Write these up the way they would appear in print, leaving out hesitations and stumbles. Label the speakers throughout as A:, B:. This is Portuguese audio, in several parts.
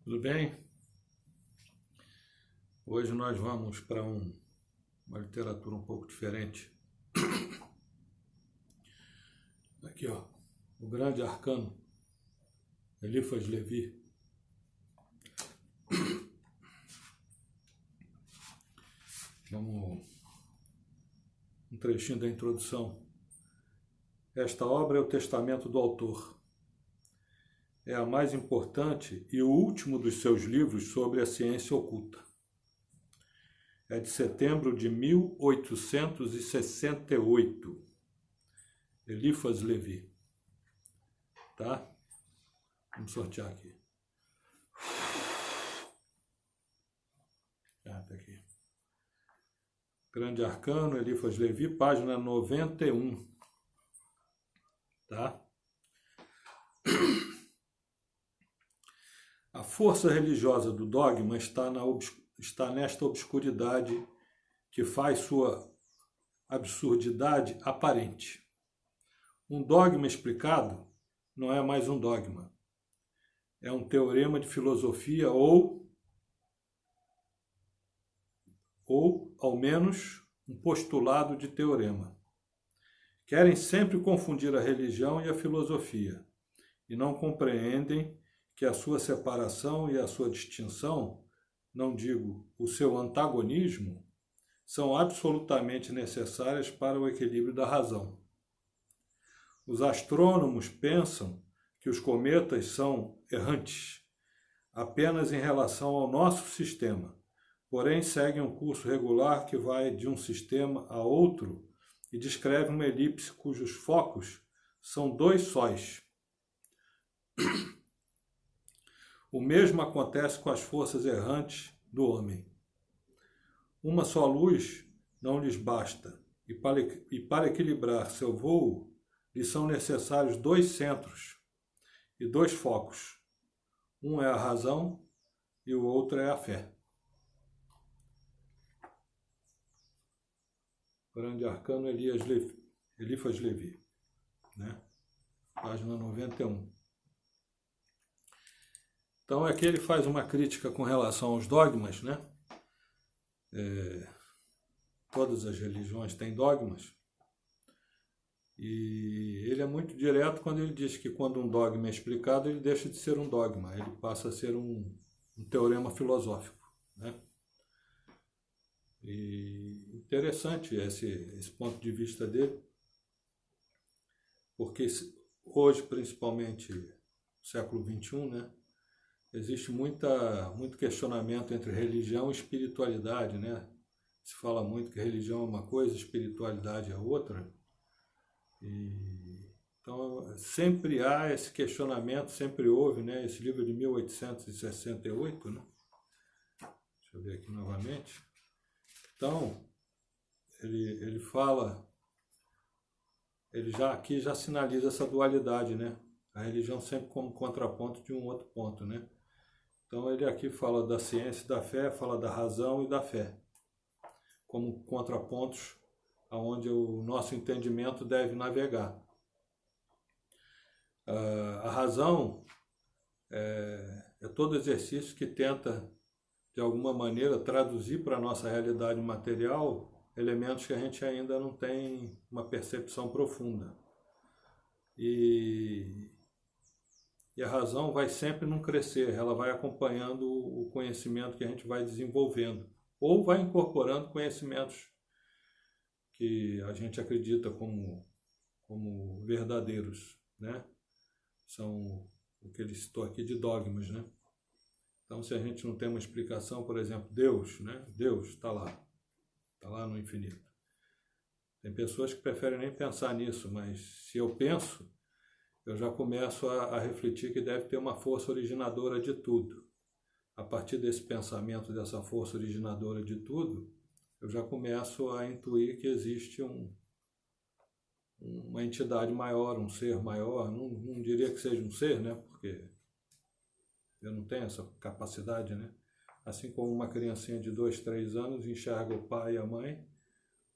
A: Tudo bem? Hoje nós vamos para uma literatura um pouco diferente. Aqui, ó, o grande arcano, Eliphas Levi. Vamos um trechinho da introdução. Esta obra é o testamento do autor. É a mais importante e o último dos seus livros sobre a ciência oculta. É de setembro de 1868. Eliphas Levi. Tá? Vamos sortear aqui. Tá aqui. Grande Arcano, Eliphas Levi, página 91. Tá? A força religiosa do dogma está nesta obscuridade que faz sua absurdidade aparente. Um dogma explicado não é mais um dogma. É um teorema de filosofia ou ao menos, um postulado de teorema. Querem sempre confundir a religião e a filosofia e não compreendem que a sua separação e a sua distinção, não digo o seu antagonismo, são absolutamente necessárias para o equilíbrio da razão. Os astrônomos pensam que os cometas são errantes apenas em relação ao nosso sistema, porém seguem um curso regular que vai de um sistema a outro e descreve uma elipse cujos focos são dois sóis. O mesmo acontece com as forças errantes do homem. Uma só luz não lhes basta, e para equilibrar seu voo, lhes são necessários dois centros e dois focos. Um é a razão e o outro é a fé. Grande Arcano, Eliphas Levi, né? Página 91. Então aqui ele faz uma crítica com relação aos dogmas, né? Todas as religiões têm dogmas. E ele é muito direto quando ele diz que quando um dogma é explicado, ele deixa de ser um dogma, ele passa a ser um teorema filosófico, né? E interessante esse ponto de vista dele, porque hoje, principalmente no século XXI, né, existe muito questionamento entre religião e espiritualidade, né? Se fala muito que religião é uma coisa, espiritualidade é outra. Então, sempre há esse questionamento, sempre houve, né? Esse livro de 1868, né? Deixa eu ver aqui novamente. Então, ele fala, aqui já sinaliza essa dualidade, né? A religião sempre como contraponto de um outro ponto, né? Então, ele aqui fala da ciência e da fé, fala da razão e da fé, como contrapontos aonde o nosso entendimento deve navegar. A razão é todo exercício que tenta, de alguma maneira, traduzir para a nossa realidade material elementos que a gente ainda não tem uma percepção profunda. E a razão vai sempre não crescer, ela vai acompanhando o conhecimento que a gente vai desenvolvendo, ou vai incorporando conhecimentos que a gente acredita como verdadeiros, né? São o que ele citou aqui de dogmas, né? Então, se a gente não tem uma explicação, por exemplo, Deus, né? Deus está lá no infinito. Tem pessoas que preferem nem pensar nisso, mas se eu penso, eu já começo a refletir que deve ter uma força originadora de tudo. A partir desse pensamento, dessa força originadora de tudo, eu já começo a intuir que existe uma entidade maior, um ser maior. Não diria que seja um ser, né? Porque eu não tenho essa capacidade, né? Assim como uma criancinha de 2, 3 anos enxerga o pai e a mãe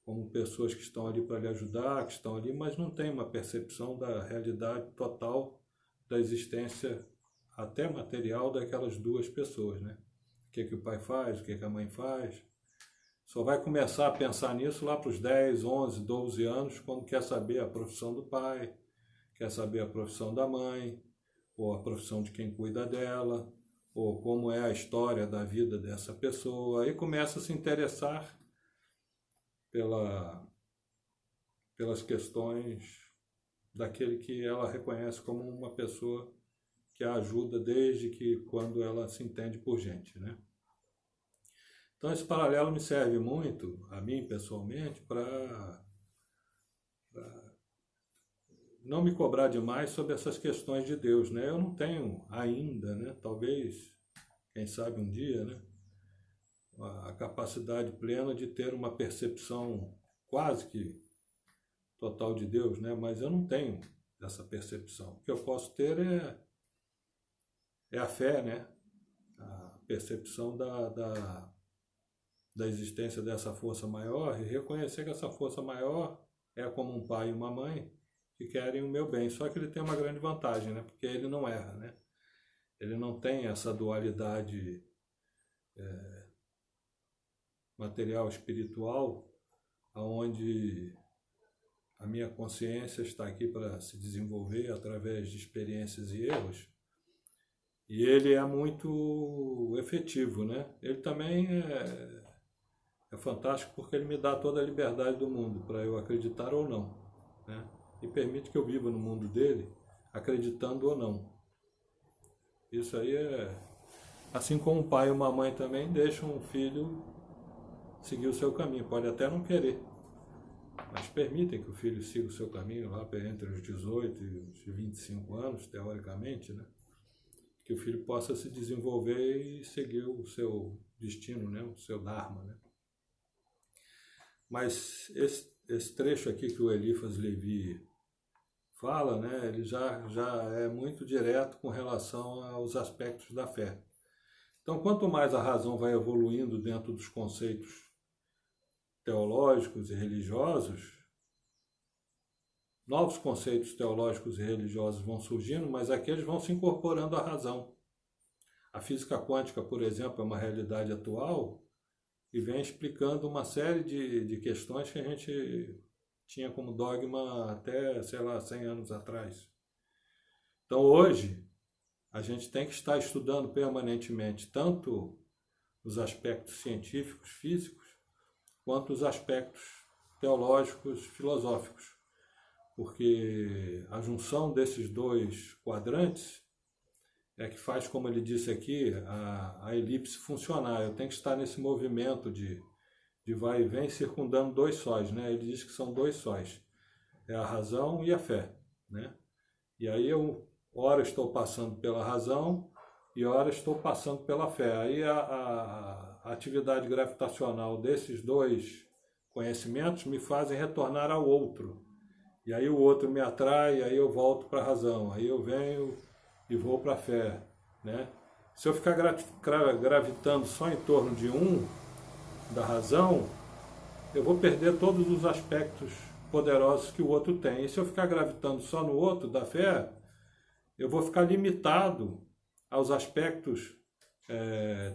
A: como pessoas que estão ali para lhe ajudar, que estão ali, mas não tem uma percepção da realidade total da existência até material daquelas duas pessoas, né? O que o pai faz, o que a mãe faz. Só vai começar a pensar nisso lá para os 10, 11, 12 anos, quando quer saber a profissão do pai, quer saber a profissão da mãe, ou a profissão de quem cuida dela, ou como é a história da vida dessa pessoa. Aí começa a se interessar pelas questões daquele que ela reconhece como uma pessoa que a ajuda desde que quando ela se entende por gente, né? Então esse paralelo me serve muito, a mim pessoalmente, para não me cobrar demais sobre essas questões de Deus, né? Eu não tenho ainda, né? Talvez, quem sabe um dia, né? A capacidade plena de ter uma percepção quase que total de Deus, né? Mas eu não tenho essa percepção. O que eu posso ter é a fé, né? A percepção da existência dessa força maior e reconhecer que essa força maior é como um pai e uma mãe que querem o meu bem. Só que ele tem uma grande vantagem, né? Porque ele não erra, né? Ele não tem essa dualidade material espiritual, onde a minha consciência está aqui para se desenvolver através de experiências e erros. E ele é muito efetivo, né? Ele também é fantástico porque ele me dá toda a liberdade do mundo para eu acreditar ou não, né? E permite que eu viva no mundo dele, acreditando ou não. Isso aí assim como um pai e uma mãe também deixam um filho seguir o seu caminho. Pode até não querer, mas permitem que o filho siga o seu caminho lá entre os 18 e os 25 anos, teoricamente, né? Que o filho possa se desenvolver e seguir o seu destino, né? O seu dharma, né? Mas esse trecho aqui que o Eliphas Levi fala, né? Ele já é muito direto com relação aos aspectos da fé. Então, quanto mais a razão vai evoluindo dentro dos conceitos teológicos e religiosos, novos conceitos teológicos e religiosos vão surgindo, mas aqueles vão se incorporando à razão. A física quântica, por exemplo, é uma realidade atual e vem explicando uma série de questões que a gente tinha como dogma até, sei lá, 100 anos atrás. Então, hoje, a gente tem que estar estudando permanentemente tanto os aspectos científicos, físicos, quanto os aspectos teológicos, filosóficos. Porque a junção desses dois quadrantes é que faz, como ele disse aqui, a elipse funcionar. Eu tenho que estar nesse movimento de vai e vem circundando dois sóis, né? Ele diz que são dois sóis, é a razão e a fé, né? E aí eu, ora estou passando pela razão e ora estou passando pela fé. Aí a atividade gravitacional desses dois conhecimentos me fazem retornar ao outro. E aí o outro me atrai, aí eu volto para a razão, aí eu venho e vou para a fé, né? Se eu ficar gravitando só em torno de um, da razão, eu vou perder todos os aspectos poderosos que o outro tem. E se eu ficar gravitando só no outro, da fé, eu vou ficar limitado aos aspectos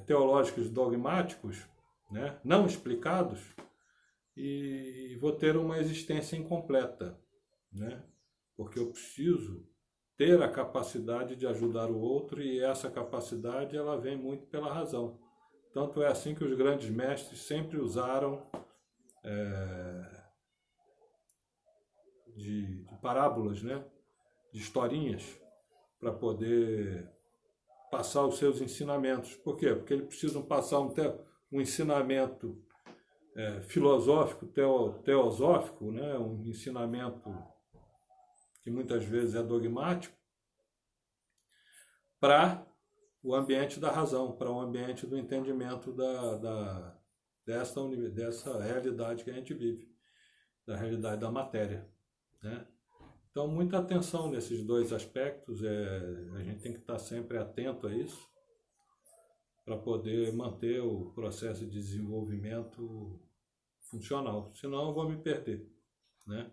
A: teológicos dogmáticos, né? Não explicados, e vou ter uma existência incompleta, né? Porque eu preciso ter a capacidade de ajudar o outro, e essa capacidade ela vem muito pela razão. Tanto é assim que os grandes mestres sempre usaram de parábolas, né? De historinhas, para poder passar os seus ensinamentos. Por quê? Porque eles precisam passar um ensinamento filosófico, teosófico, né? Um ensinamento que muitas vezes é dogmático, para o ambiente da razão, para o ambiente do entendimento dessa realidade que a gente vive, da realidade da matéria, né? Então, muita atenção nesses dois aspectos, a gente tem que estar sempre atento a isso, para poder manter o processo de desenvolvimento funcional, senão eu vou me perder, né?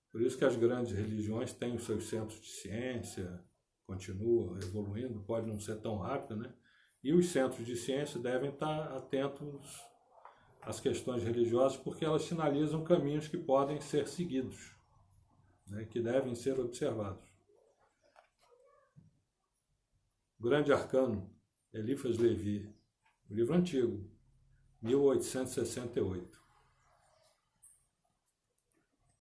A: Por isso que as grandes religiões têm os seus centros de ciência, continua evoluindo, pode não ser tão rápida, né? E os centros de ciência devem estar atentos às questões religiosas, porque elas sinalizam caminhos que podem ser seguidos, né? Que devem ser observados. O Grande Arcano, Eliphas Levi, um livro antigo, 1868.